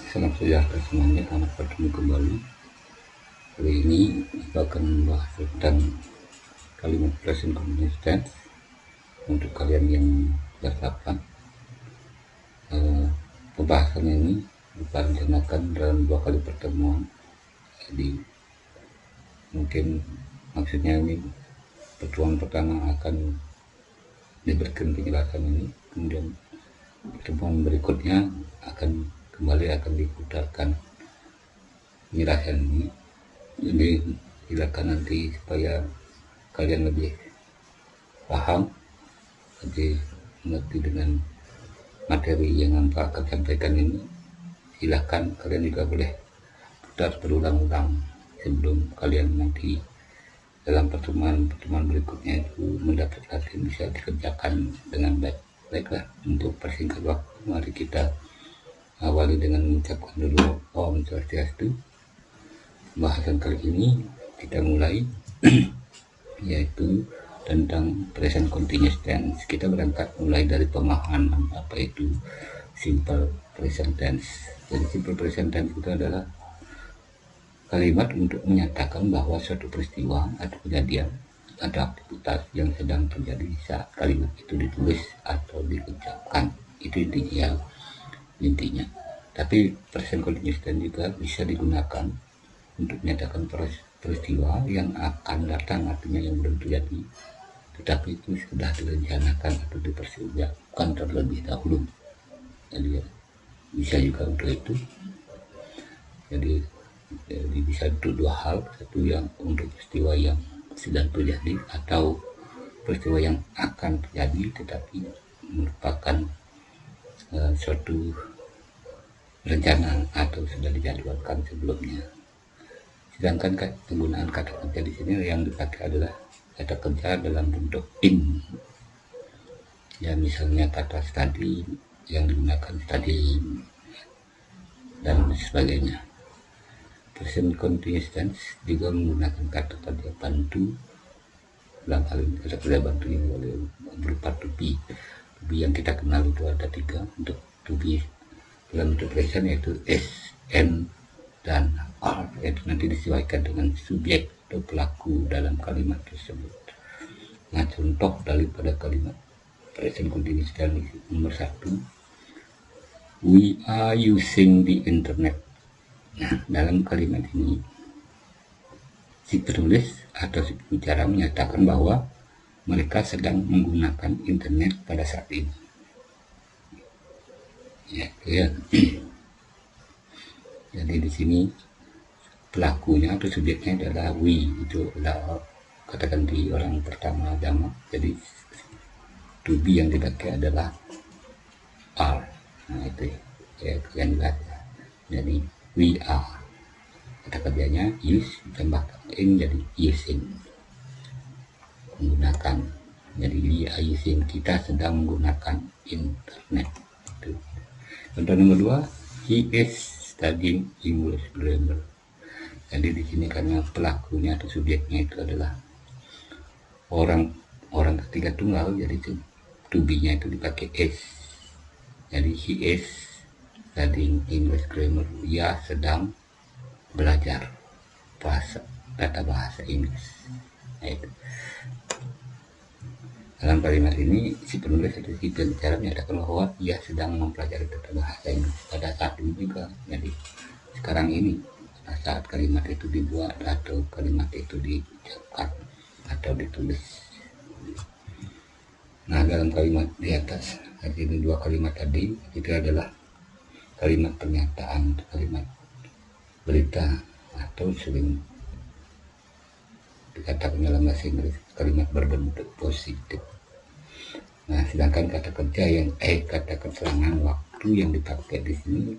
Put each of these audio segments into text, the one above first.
Salam sejahtera semuanya, selamat bertemu kembali. Kali ini kita akan membahas tentang kalimat present continuous tense. Untuk kalian yang bersahabat, pembahasannya ini kita rencanakan dalam 2 kali pertemuan. Jadi mungkin maksudnya ini pertemuan pertama akan diberikan penjelasan ini, kemudian pertemuan berikutnya akan diputarkan penjelasan ini. Jadi silakan nanti supaya kalian lebih paham, lebih mengerti dengan materi yang akan sampaikan ini. Silahkan kalian juga boleh putar berulang-ulang sebelum kalian nanti dalam pertemuan berikutnya itu mendapat latihan bisa dikerjakan dengan baik. Baiklah, untuk persingkat waktu, mari kita awali dengan mengucapkan dulu Om Swastiastu. Bahasan kali ini kita mulai yaitu tentang present continuous tense. Kita berangkat mulai dari pemahaman apa itu simple present tense. Jadi simple present tense itu adalah kalimat untuk menyatakan bahwa suatu peristiwa atau kejadian ada aktivitas yang sedang terjadi saat kalimat itu ditulis atau diucapkan. Itu intinya. Tapi present continuous tense juga bisa digunakan untuk menyatakan peristiwa yang akan datang, artinya yang belum terjadi, tetapi itu sudah direncanakan atau dipersiapkan terlebih dahulu. Jadi bisa juga untuk itu. Jadi bisa untuk 2 hal, satu yang untuk peristiwa yang sedang terjadi atau peristiwa yang akan terjadi tetapi merupakan suatu rencana atau sudah dijadwalkan sebelumnya. Sedangkan penggunaan kata kerja di sini yang dipakai adalah kata kerja dalam bentuk in. Ya, misalnya kata study yang digunakan study dan sebagainya. Present continuous tense juga menggunakan kata kerja bantu. Dalam hal ini kata kerja bantu ini boleh berupa to be. To be yang kita kenal itu ada 3 untuk to be dalam bentuk present, yaitu S, N, dan R. Itu nanti disesuaikan dengan subjek atau pelaku dalam kalimat tersebut. Nah, contoh daripada kalimat present continuous tense nomor 1, we are using the internet. Nah, dalam kalimat ini si penulis atau si pembicara menyatakan bahwa mereka sedang menggunakan internet pada saat ini. Ya. Jadi di sini pelakunya atau subjeknya adalah we, itu adalah katakan di orang pertama jamak. Jadi to be yang dipakai adalah are. Nah, itu ya yang jelas. Jadi we are, kata kerjanya use ditambahkan in jadi using, menggunakan. Jadi we are using, kita sedang menggunakan internet. Itu. Contoh nomor 2, he is studying English grammar. Jadi di sini karena pelakunya atau subjeknya itu adalah orang ketiga tunggal, jadi to be-nya itu dipakai is. Jadi he is studying English grammar, dia sedang belajar tata bahasa Inggris. Nah, itu. Dalam kalimat ini si penulis atau si pembicara menyatakan bahwa dia sedang mempelajari tata bahasa Inggris pada saat ini juga. Jadi sekarang ini pada saat kalimat itu dibuat atau kalimat itu diucapkan atau ditulis. Nah, dalam kalimat di atas tadi 2 kalimat tadi itu adalah kalimat pernyataan, kalimat berita, atau sering dikatakan dalam bahasa Inggris kalimat berbentuk positif. Nah, sedangkan kata kerja yang kata keterangan waktu yang dipakai di sini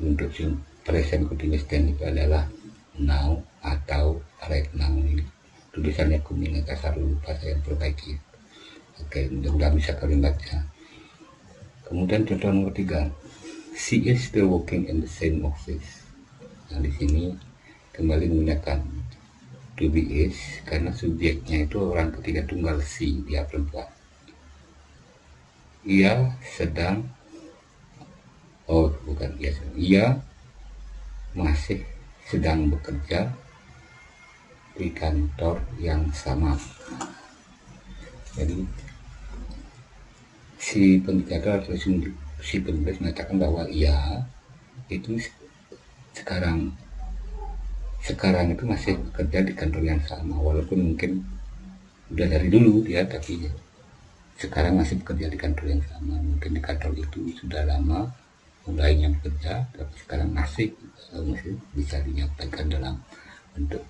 untuk present continuous tense itu adalah now atau right now. Ini tulisannya kuning agak kasar, lupa saya perbaiki. Oke, mudah-mudahan bisa kalian baca. Kemudian contoh nomor 3, she is still working in the same office. Nah, di sini kembali menggunakan to be is karena subjeknya itu orang ketiga tunggal si, dia perempuan. Ia sedang ia masih sedang bekerja di kantor yang sama. Jadi si pembicara atau si penulis mengatakan bahwa ia itu sekarang itu masih bekerja di kantor yang sama, walaupun mungkin udah dari dulu dia, tapi sekarang masih bekerja di kantor yang sama. Mungkin di kantor itu sudah lama mulainya bekerja, tapi sekarang masih bisa dinyatakan dalam bentuk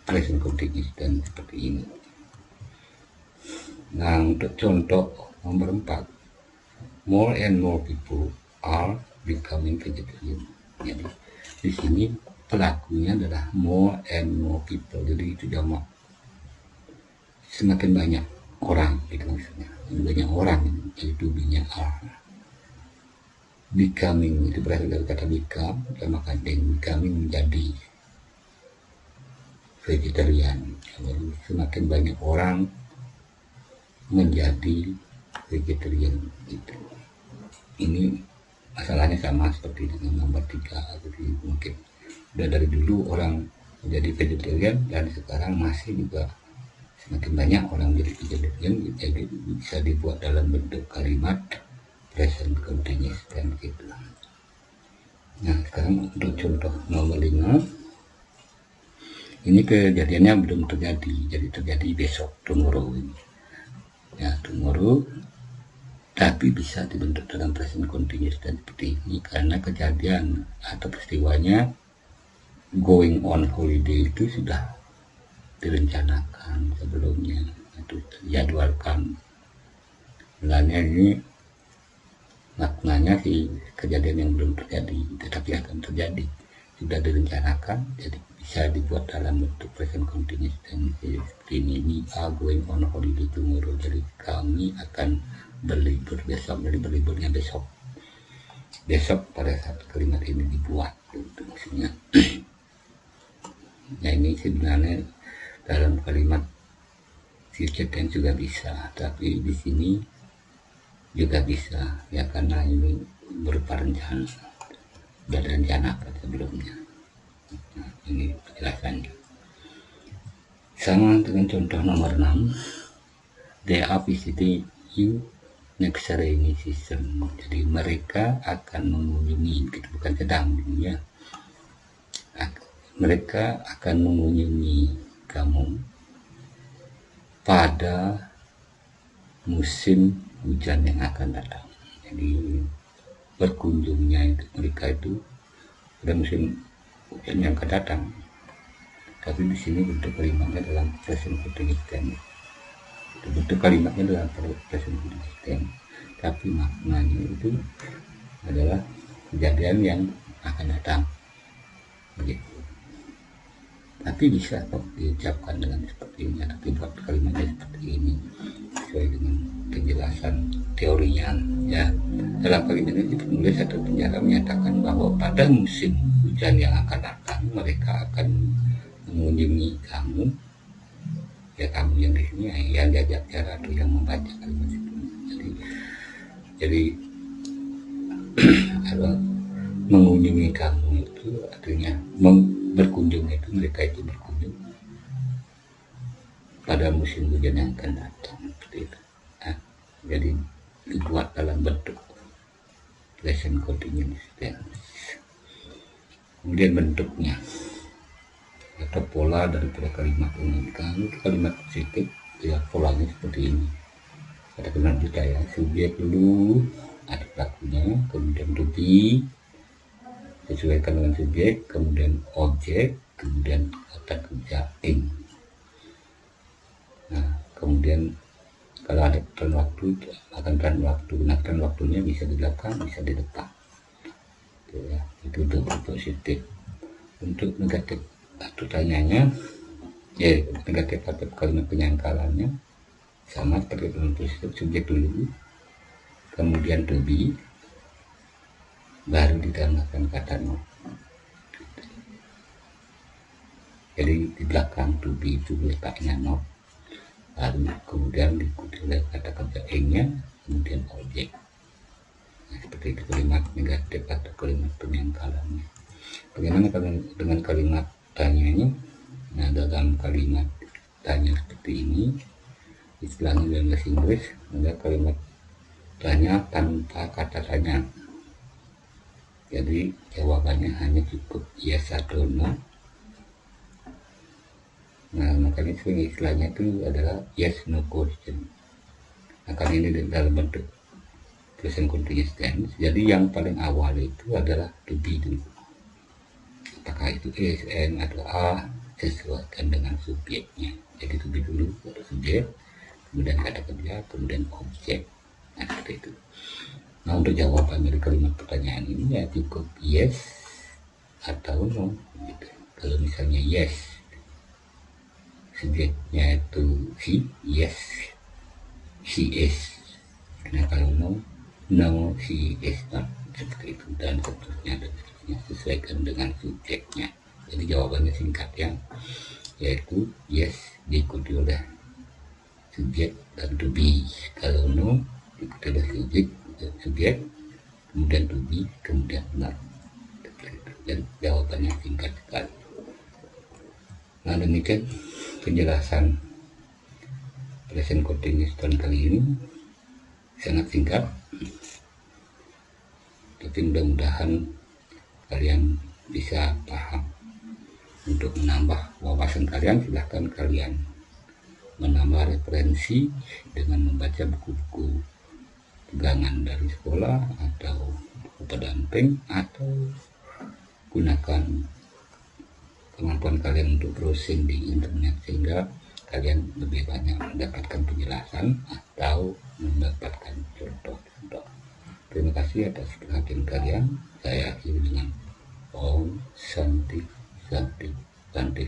present continuous dan seperti ini. Nah, untuk contoh nomor 4, more and more people are becoming vegetarian. Jadi di sini pelakunya adalah more and more people, jadi itu jamak, semakin banyak orang gitu maksudnya, banyak orang, itu binnya are. Becoming itu berasal dari kata become, maka becoming menjadi vegetarian. Jadi semakin banyak orang menjadi vegetarian itu. Ini masalahnya sama seperti dengan nomor 3, jadi mungkin udah dari dulu orang menjadi vegetarian dan sekarang masih juga semakin banyak orang menjadi vegetarian, jadi bisa dibuat dalam bentuk kalimat present continuous dan gitu. Nah, sekarang untuk contoh nomor 5, ini kejadiannya belum terjadi, jadi terjadi besok, tomorrow ini. Ya, tomorrow, tapi bisa dibentuk dalam present continuous dan seperti ini karena kejadian atau peristiwanya going on holiday itu sudah direncanakan sebelumnya, itu dijadwalkan. Sebenarnya ini maknanya si kejadian yang belum terjadi tetapi akan terjadi, sudah direncanakan, jadi bisa dibuat dalam bentuk present continuous dan seperti ini. We are going on holiday tomorrow, jadi kami akan berlibur besok. Jadi berliburnya besok pada saat kalimat ini dibuat, itu maksudnya. Nah, ini sebenarnya dalam kalimat future tense juga bisa, tapi di sini juga bisa ya karena ini berupa rencana, sudah direncanakan sebelumnya. Nah, ini penjelasannya. Sama dengan contoh nomor 6, they are visiting you next rainy season. Jadi mereka akan mengunjungi, gitu, bukan sedang ya. Mereka akan mengunjungi kamu pada musim hujan yang akan datang. Jadi berkunjungnya itu mereka itu pada musim hujan yang akan datang. Tapi di sini bentuk kalimatnya dalam present continuous tense. Bentuk kalimatnya dalam present continuous tense. Tapi maknanya itu adalah kejadian yang akan datang. Begitu. Tapi bisa kok diucapkan dengan seperti ini, tapi buat kalimatnya seperti ini sesuai dengan penjelasan teorinya ya. Dalam kalimat ini penulis atau penjara menyatakan bahwa pada musim hujan yang akan datang mereka akan mengunjungi kamu, ya kamu yang di sini yang diajak cara atau yang membaca kalimat itu. Jadi mengunjungi kamu itu artinya berkunjung, itu mereka itu berkunjung pada musim hujan yang akan datang, seperti itu. Nah, jadi dibuat dalam bentuk present continuous tense. Kemudian bentuknya atau pola daripada kalimat ini, kalau kalimat positif ya polanya seperti ini. Ada kalimat juga ya, subjek dulu ada pelakunya, kemudian to be disesuaikan dengan subjek, kemudian objek, kemudian kata kerja in. Nah, kemudian kalau ada tren waktu akan tren waktu. Nah, tren waktunya bisa di belakang, bisa di depan. Itu ya, itu untuk positif. Untuk negatif atau tanyanya, ya negatif atau kalimat penyangkalannya sama seperti kalimat positif, subjek dulu, kemudian to be, baru ditambahkan kata not. Jadi di belakang to be itu letaknya not, lalu kemudian diikuti oleh kata kerja nya, kemudian objek. Nah, seperti itu kalimat negatif atau kalimat penyangkalannya. Bagaimana dengan kalimat tanyanya? Nah, dalam kalimat tanya seperti ini, istilahnya dalam bahasa Inggris ada kalimat tanya tanpa kata tanya. Jadi jawabannya hanya cukup yes atau no. Nah, makanya istilahnya itu adalah yes no question. Nah, kali ini dalam bentuk present continuous tense. Jadi yang paling awal itu adalah to be dulu. Apakah itu is, am, atau are, sesuaikan dengan subjeknya. Jadi to be dulu atau subjek, kemudian kata kerja, kemudian objek. Nah, seperti itu. Nah, untuk jawaban dari kalimat pertanyaan ini ya cukup yes atau no gitu. Kalau misalnya yes, subjeknya itu she, yes she is. Nah, kalau no, no she is not, seperti itu, dan seterusnya sesuaikan dengan subjeknya. Jadi jawabannya singkat ya, yaitu yes diikuti oleh subjek dan to be. Kalau no diikuti oleh subjek, kemudian to be, kemudian not. Dan jawabannya singkat sekali. Nah, demikian penjelasan present continuous tense kali ini, sangat singkat, tapi mudah-mudahan kalian bisa paham. Untuk menambah wawasan kalian, silahkan kalian menambah referensi dengan membaca buku-buku pegangan dari sekolah atau buku pendamping, atau gunakan kemampuan kalian untuk browsing di internet sehingga kalian lebih banyak mendapatkan penjelasan atau mendapatkan contoh-contoh. Terima kasih atas perhatian kalian. Saya akhiri dengan Om Shanti Shanti Shanti.